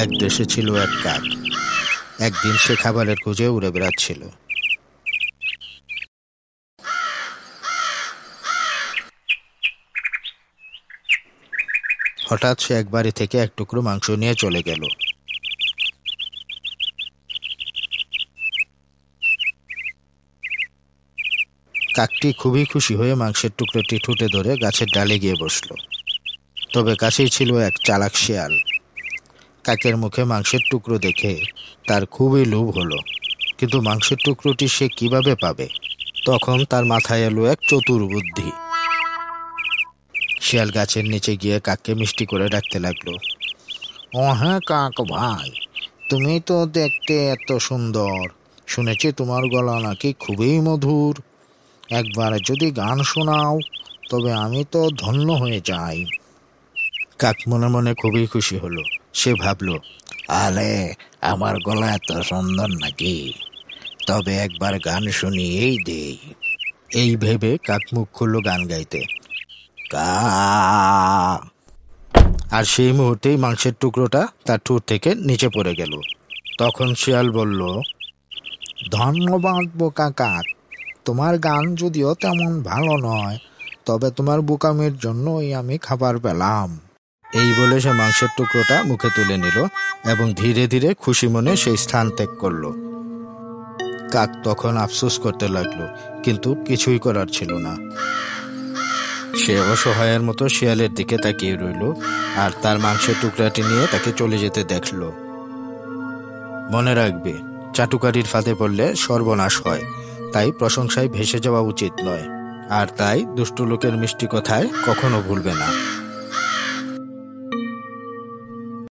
এক দেশে ছিল এক কাক। একদিন সে খাবারের খোঁজে উড়ে বেড়াচ্ছিল। হঠাৎ সে এক বাড়ি থেকে এক টুকরো মাংস নিয়ে চলে গেল। কাকটি খুবই খুশি হয়ে মাংসের টুকরোটি ঠুটে ধরে গাছের ডালে গিয়ে বসল। তবে কাছেই ছিল এক চালাক শেয়াল। কাকের মুখে মাংসের টুকরো দেখে তার খুবই লোভ হলো, কিন্তু মাংসের টুকরোটি সে কিভাবে পাবে? তখন তার মাথায় এলো এক চতুর বুদ্ধি। শিয়াল গাছের নিচে গিয়ে কাককে মিষ্টি করে ডাকতে লাগলো। ও হ্যাঁ কাক ভাই, তুমি তো দেখতে এত সুন্দর, শুনেছি তোমার গলা নাকি খুবই মধুর। একবার যদি গান শোনাও তবে আমি তো ধন্য হয়ে যাই। কাক মনে মনে খুবই খুশি হলো। সে ভাবল, আরে আমার গলা এত সুন্দর নাকি, তবে একবার গান শুনিয়েই দেই। এই ভেবে কাক মুখ খুলল গান গাইতে। কা, আর সেই মুহূর্তেই মাংসের টুকরোটা তার ঠোঁট থেকে নিচে পড়ে গেল। তখন শিয়াল বলল, ধন্যবাদ বোকা কাক, তোমার গান যদিও তেমন ভালো নয়, তবে তোমার বোকামির জন্যই আমি খাবার পেলাম। এই বলে সে মাংসের টুকরোটা মুখে তুলে নিল এবং ধীরে ধীরে খুশি মনে সেই স্থান ত্যাগ করল। কাক তখন আফসোস করতে লাগলো, কিন্তু কিছুই করার ছিল না। সে অসহায়ের মতো শিয়ালের দিকে তাকিয়ে রইল আর তার মাংসের টুকরাটি নিয়ে তাকে চলে যেতে দেখল। মনে রাখবে, চাটুকারির ফাঁদে পড়লে সর্বনাশ হয়, তাই প্রশংসায় ভেসে যাওয়া উচিত নয়, আর তাই দুষ্ট লোকের মিষ্টি কথায় কখনো ভুলবে না।